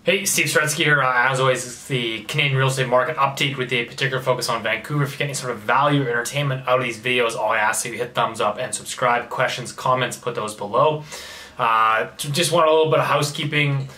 Hey, Steve Saretsky here. As always, it's the Canadian real estate market update with a particular focus on Vancouver. If you get any sort of value or entertainment out of these videos, all I ask is you hit thumbs up and subscribe. Questions, comments, put those below. Just want a little bit of housekeeping.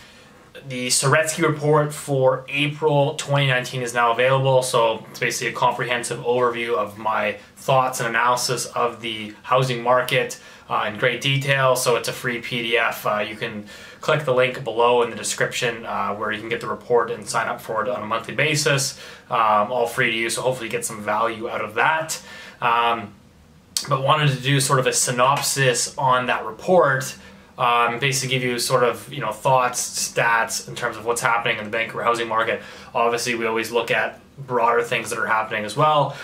The Saretsky report for April 2019 is now available, so it's basically a comprehensive overview of my thoughts and analysis of the housing market in great detail. So it's a free PDF. You can click the link below in the description where you can get the report and sign up for it on a monthly basis. All free to use, so hopefully you get some value out of that. But wanted to do sort of a synopsis on that report. Basically give you sort of, thoughts, stats in terms of what's happening in the Vancouver housing market. Obviously, we always look at broader things that are happening as well.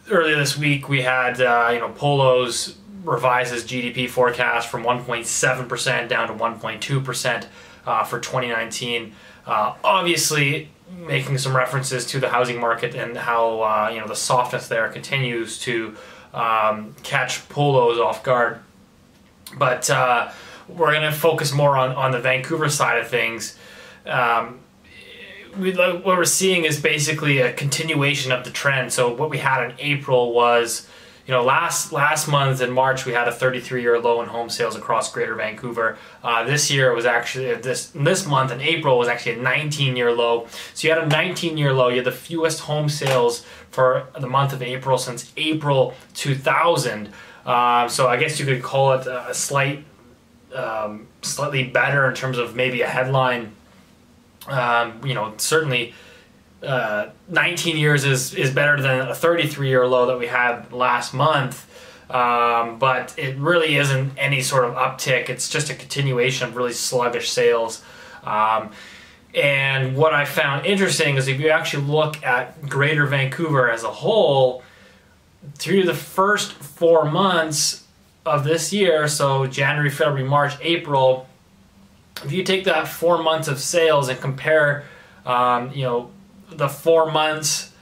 Earlier this week, we had, Polo's revised his GDP forecast from 1.7% down to 1.2% for 2019. Obviously, making some references to the housing market and how, the softness there continues to catch Polo's off guard. But we're going to focus more on the Vancouver side of things. What we're seeing is basically a continuation of the trend. So what we had in April was, last month in March we had a 33-year low in home sales across Greater Vancouver. This year was actually this month in April was actually a 19-year low. So you had a 19-year low. You had the fewest home sales for the month of April since April 2000. So I guess you could call it a slightly better in terms of maybe a headline. Certainly 19 years is better than a 33-year low that we had last month. But it really isn't any sort of uptick. It's just a continuation of really sluggish sales. And what I found interesting is if you actually look at Greater Vancouver as a whole, through the first 4 months of this year, so January, February, March, April, if you take that 4 months of sales and compare, the 4 months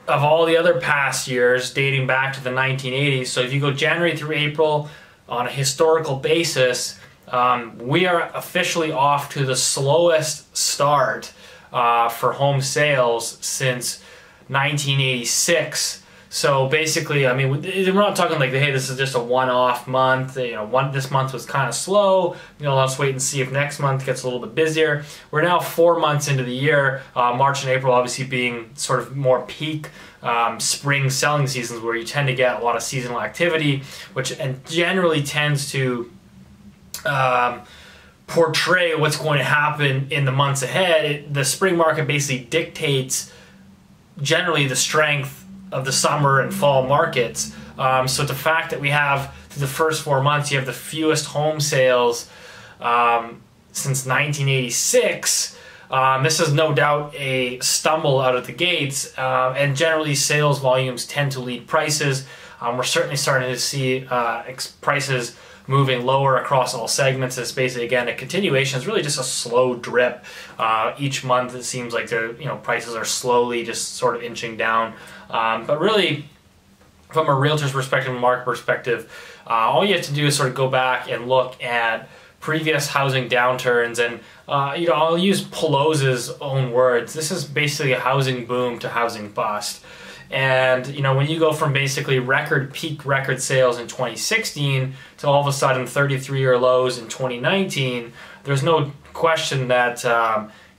of all the other past years dating back to the 1980s, so if you go January through April on a historical basis, we are officially off to the slowest start for home sales since 1986. So basically, we're not talking like, hey, this is just a one-off month. This month was kind of slow. Let's wait and see if next month gets a little bit busier. We're now 4 months into the year. March and April obviously being sort of more peak spring selling seasons where you tend to get a lot of seasonal activity, which generally tends to portray what's going to happen in the months ahead. The spring market basically dictates generally the strength of the summer and fall markets. So the fact that we have, through the first 4 months, you have the fewest home sales since 1986, this is no doubt a stumble out of the gates, and generally sales volumes tend to lead prices. We're certainly starting to see prices moving lower across all segments. It's basically, again, a continuation. It's really just a slow drip. Each month it seems like prices are slowly just sort of inching down. But really, from a realtor's perspective and market perspective, all you have to do is sort of go back and look at previous housing downturns. And I'll use Pelosi's own words. This is basically a housing boom to housing bust. And when you go from basically peak record sales in 2016 to all of a sudden 33-year lows in 2019, there's no question that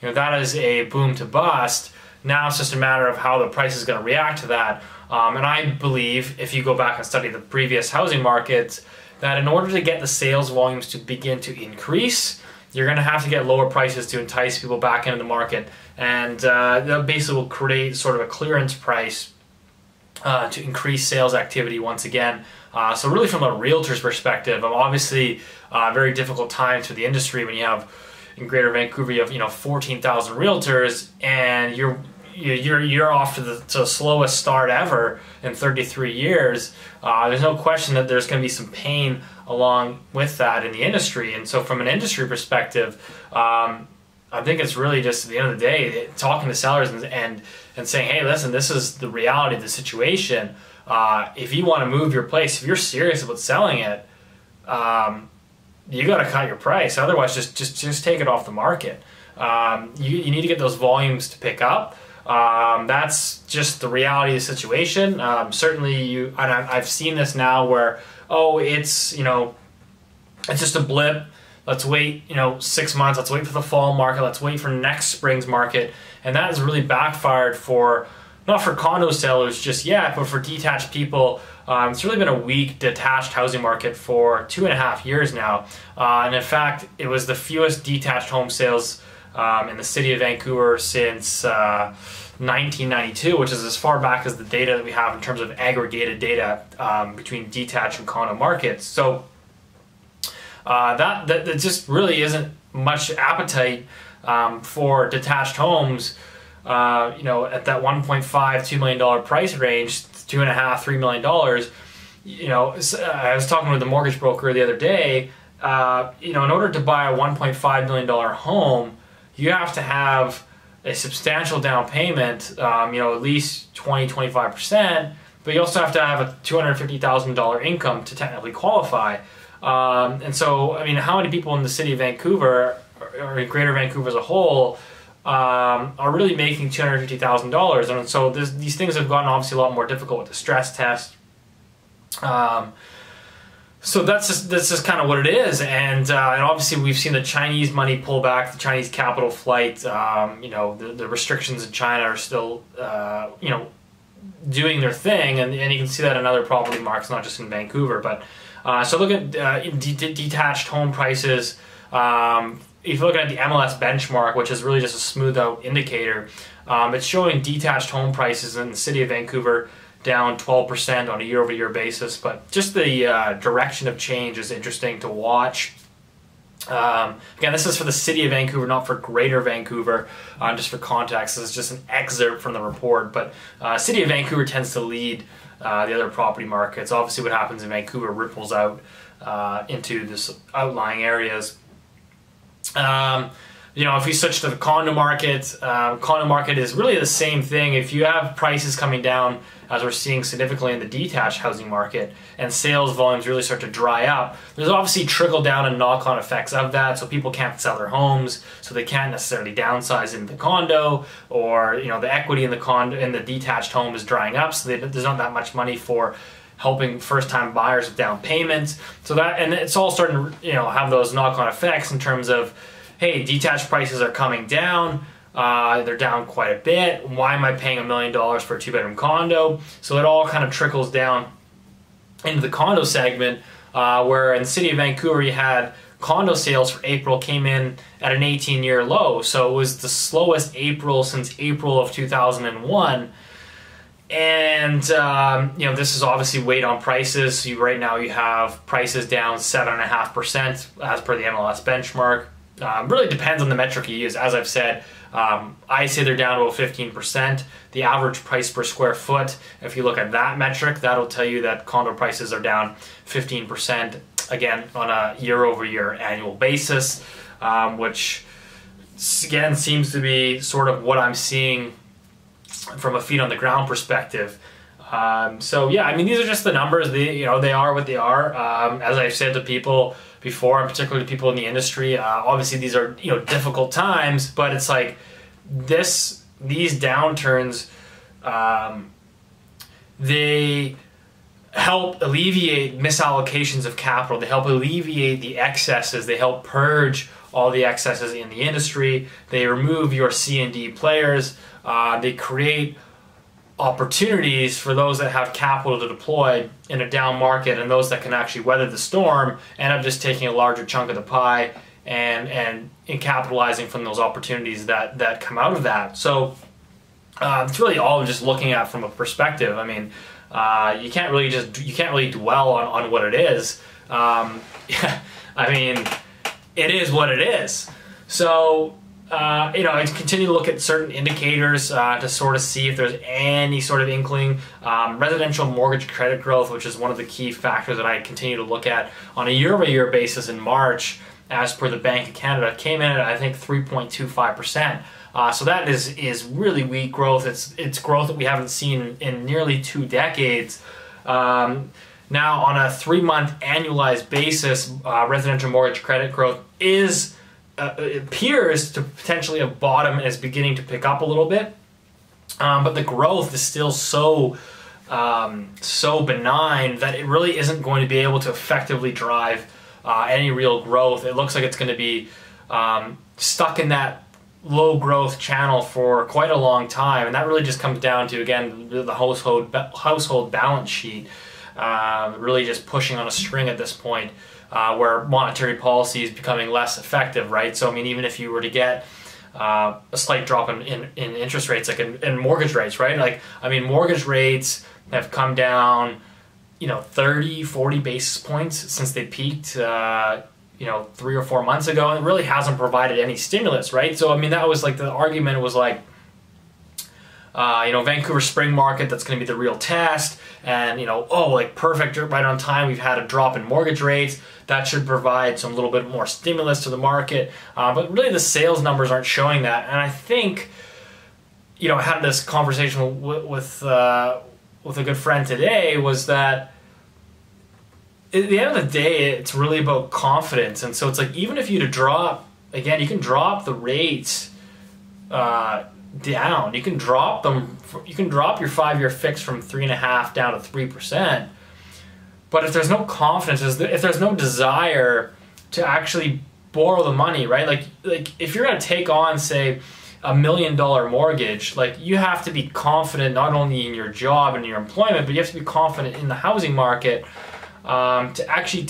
that is a boom to bust. Now it's just a matter of how the price is going to react to that. And I believe, if you go back and study the previous housing markets, that in order to get the sales volumes to begin to increase, you're going to have to get lower prices to entice people back into the market. And that basically will create sort of a clearance price to increase sales activity once again. So really, from a realtor's perspective, obviously very difficult times for the industry when you have, in Greater Vancouver, you have 14,000 realtors, and you're off to the slowest start ever in 33 years. There's no question that there's going to be some pain along with that in the industry. And so from an industry perspective, I think it's really just, at the end of the day, talking to sellers and saying, hey, listen, this is the reality of the situation. If you want to move your place, if you're serious about selling it, you got to cut your price. Otherwise, just take it off the market. You need to get those volumes to pick up. That's just the reality of the situation. Certainly, and I've seen this now where, oh, it's it's just a blip. Let's wait, 6 months. Let's wait for the fall market. Let's wait for next spring's market. And that has really backfired for, not for condo sellers just yet, but for detached people. It's really been a weak detached housing market for 2.5 years now. And in fact, it was the fewest detached home sales in the city of Vancouver since 1992, which is as far back as the data that we have in terms of aggregated data between detached and condo markets. So that just really isn't much appetite for detached homes. At that $1.5–2 million price range, $2.5–3 million. I was talking with the mortgage broker the other day. In order to buy a $1.5 million home, you have to have a substantial down payment, at least 20–25%, but you also have to have a $250,000 income to technically qualify. And so, how many people in the city of Vancouver, or in Greater Vancouver as a whole, are really making $250,000? And so these things have gotten obviously a lot more difficult with the stress test. So that's just kind of what it is, and obviously we've seen the Chinese money pull back, the Chinese capital flight. The restrictions in China are still doing their thing, and you can see that in other property markets, not just in Vancouver. But so look at detached home prices. If you're looking at the MLS benchmark, which is really just a smooth out indicator, it's showing detached home prices in the city of Vancouver down 12% on a year-over-year basis. But just the direction of change is interesting to watch. Again, this is for the city of Vancouver, not for Greater Vancouver. Just for context, this is just an excerpt from the report. But city of Vancouver tends to lead the other property markets. Obviously, what happens in Vancouver ripples out into this outlying areas. If you switch to the condo market is really the same thing. If you have prices coming down, as we're seeing significantly in the detached housing market, and sales volumes really start to dry up, there's obviously trickle down and knock-on effects of that. So people can't sell their homes, so they can't necessarily downsize into the condo, or the equity in the detached home is drying up, so there's not that much money for helping first-time buyers with down payments. So and it's all starting to have those knock-on effects in terms of, hey, detached prices are coming down. They're down quite a bit. Why am I paying $1 million for a 2-bedroom condo? So it all kind of trickles down into the condo segment, where in the city of Vancouver you had condo sales for April came in at an 18-year low. So it was the slowest April since April of 2001. And this is obviously weighed on prices. Right now you have prices down 7.5% as per the MLS benchmark. Really depends on the metric you use. As I've said, I say they're down about 15%. The average price per square foot, if you look at that metric, that'll tell you that condo prices are down 15%, again, on a year-over-year annual basis, which, again, seems to be sort of what I'm seeing from a feet-on-the-ground perspective. So, yeah, these are just the numbers. They are what they are. As I've said to people before, and particularly people in the industry, obviously these are difficult times, but it's like these downturns, they help alleviate misallocations of capital. They help alleviate the excesses. They help purge all the excesses in the industry. They remove your C and D players. They create opportunities for those that have capital to deploy in a down market, and those that can actually weather the storm end up just taking a larger chunk of the pie and capitalizing from those opportunities that come out of that. So it's really all just looking at from a perspective. You can't really dwell on what it is. It is what it is. So I continue to look at certain indicators to sort of see if there's any sort of inkling. Residential mortgage credit growth, which is one of the key factors that I continue to look at on a year-over-year basis in March, as per the Bank of Canada, came in at, I think, 3.25%. So that is really weak growth. It's growth that we haven't seen in nearly 2 decades. Now, on a 3-month annualized basis, residential mortgage credit growth is it appears to potentially have bottomed and is beginning to pick up a little bit, but the growth is still so benign that it really isn't going to be able to effectively drive any real growth. It looks like it's going to be stuck in that low growth channel for quite a long time, and that really just comes down to, again, the household balance sheet really just pushing on a string at this point, where monetary policy is becoming less effective, right? So I mean, even if you were to get a slight drop in interest rates, like in mortgage rates, right? Like, I mean, mortgage rates have come down, 30, 40 basis points since they peaked, 3 or 4 months ago, and it really hasn't provided any stimulus, right? So, I mean, that was like the argument was like, Vancouver spring market, that's going to be the real test, and, perfect, right on time, we've had a drop in mortgage rates, that should provide some little bit more stimulus to the market, but really the sales numbers aren't showing that, and I think, I had this conversation with a good friend today, was that at the end of the day, it's really about confidence. And so it's like, even if you to drop, again, you can drop the rates down. You can drop them. You can drop your 5-year fix from 3.5 down to 3%. But if there's no confidence, if there's no desire to actually borrow the money, right? Like if you're going to take on, say, $1 million mortgage, like, you have to be confident not only in your job and your employment, but you have to be confident in the housing market to actually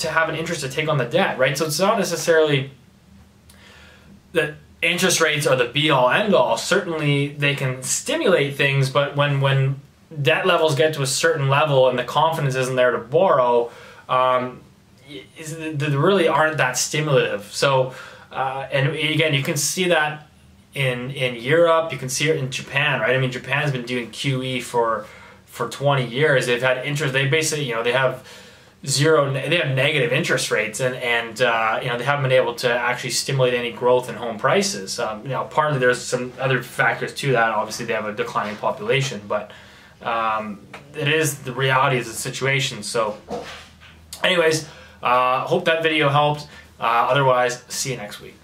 have an interest to take on the debt, right? So it's not necessarily that interest rates are the be-all, end-all. Certainly they can stimulate things, but when debt levels get to a certain level and the confidence isn't there to borrow, they really aren't that stimulative. So, and again, you can see that in Europe, you can see it in Japan, right? I mean, Japan's been doing QE for 20 years. They've had interest. They basically, they have negative interest rates, and they haven't been able to actually stimulate any growth in home prices. Partly there's some other factors to that. Obviously, they have a declining population, but it is the reality of the situation. So, anyways, hope that video helped. Otherwise, see you next week.